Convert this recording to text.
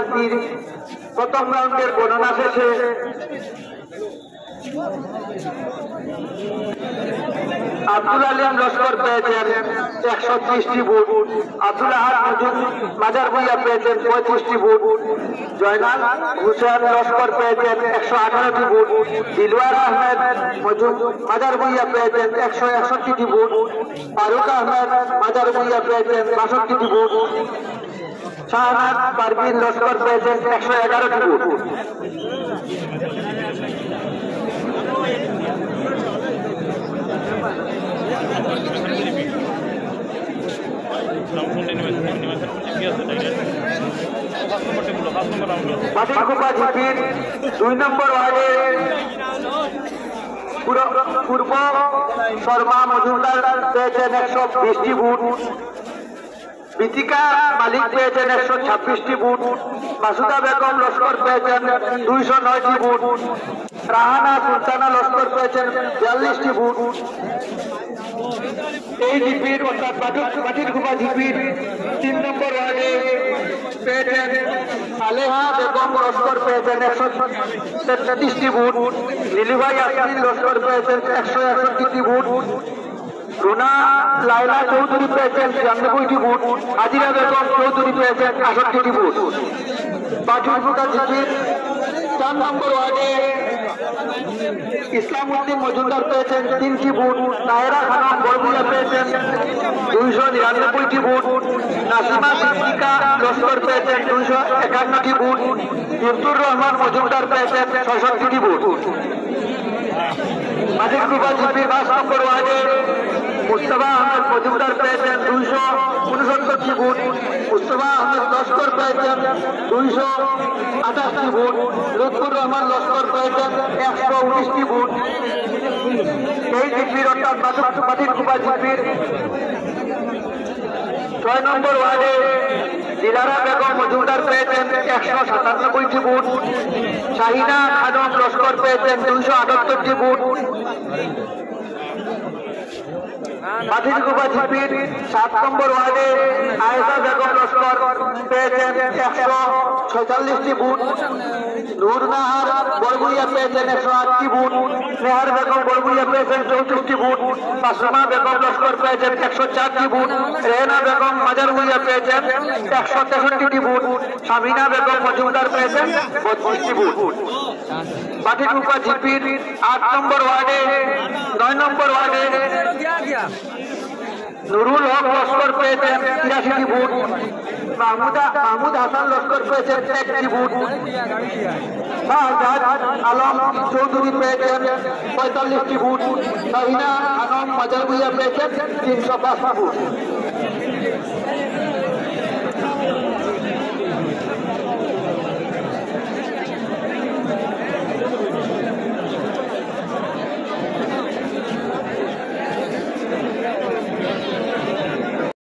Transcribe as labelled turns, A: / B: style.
A: জিপির প্রথম রাউন্ডের গণনা শেষে আব্দুল আলিম লস্কর পেয়েছেন 130টি ভোট, আব্দুল আহাদ মাজার ভুইয়া পেয়েছেন 35টি ভোট, জয়নাল হুসেন লস্কর পেয়েছেন 118টি ভোট, দিলওয়ার আহমেদ মাজার ভুইয়া পেয়েছেন 161টি ভোট, ফারুক আহমেদ মাজার ভুইয়া পেয়েছেন 62টি ভোট, শাহনাজ পারভিন লস্কর পেয়েছেন 111টি ভোট। মাটিরকুপা জিপির 2 নম্বর ওয়ার্ডে পূর্ব শর্মা মজুমদার পেয়েছেন 120টি ভোট, বিতিকা মালিক পেয়েছেন 126টি ভোট, মাসুদা বেগম লস্কর পেয়েছেন 209টি ভোট, রাহানা সুলতানা লস্কর পেয়েছেন 42টি ভোট। এই জিপির অর্থাৎ মাটিরকুপা জিপির 3 নম্বর ওয়ার্ডে পেয়েছেন আলেহা বেগম লস্কর পেয়েছেন 133টি ভোট, নীলিভাই আসিন লস্কর পেয়েছেন 161টি ভোট, রুনা লাইলা চৌধুরী পেয়েছেন 96টি ভোট, হাজিরা বেগম চৌধুরী পেয়েছেন 68টি ভোট। বাজুরপুকা জিপির 4 নম্বর ওয়ার্ডে ইসলামউদ্দিন মজুমদার পেয়েছেন 3টি ভোট, তাহেরা খানম বরগুলা পেয়েছেন 299টি ভোট, নাসিমা সিদ্দিকা লস্কর পেয়েছেন 251টি ভোট, ইফতুর রহমান মজুমদার পেয়েছেন 66টি ভোট। মাটিরকুপা জিপির 5 নম্বর ওয়ার্ডে মুস্তফা আহমেদ মজুমদার পেয়েছেন 269টি ভোট, মুস্তফা আহমেদ লস্কর পেয়েছেন 228টি ভোট, লুৎফুর রহমান লস্কর পেয়েছেন 119টি ভোট। এই জিপির অর্থাৎ মাটিরকুপা জিপির 6 নম্বর ওয়ার্ডে দিলারা বেগম মজুমদার পেয়েছেন 197টি ভোট, শাহিনা খানম লস্কর পেয়েছেন 278টি ভোট। মাটিরকুপা জিপির 7 নম্বর ওয়ার্ডে আয়েশা বেগম লস্কর পেয়েছেন 146টি ভোট, নূর নাহার বরগুইয়া পেয়েছেন 108টি ভোট, নেহার বেগম বরগুইয়া পেয়েছেন 34টি ভোট, মাসুমা বেগম লস্কর পেয়েছেন 104টি ভোট, রেহেনা বেগম মাজার ভুইয়া পেয়েছেন 163টি ভোট, শামিনা বেগম মজুমদার পেয়েছেন 32টি ভোট। মাটিরকুপা জিপির 8 নম্বর ওয়ার্ডে 9 নম্বর ওয়ার্ডে নুরুল হক লস্কর পেয়েছেন 83টি ভোট, মাহমুদ হাসান লস্কর পেয়েছেন 1টি ভোট, শাহজাদ আলম চৌধুরী পেয়েছেন 45টি ভোট, শাহিনা খানম মাজার ভুইয়া পেয়েছেন 305 ভোট।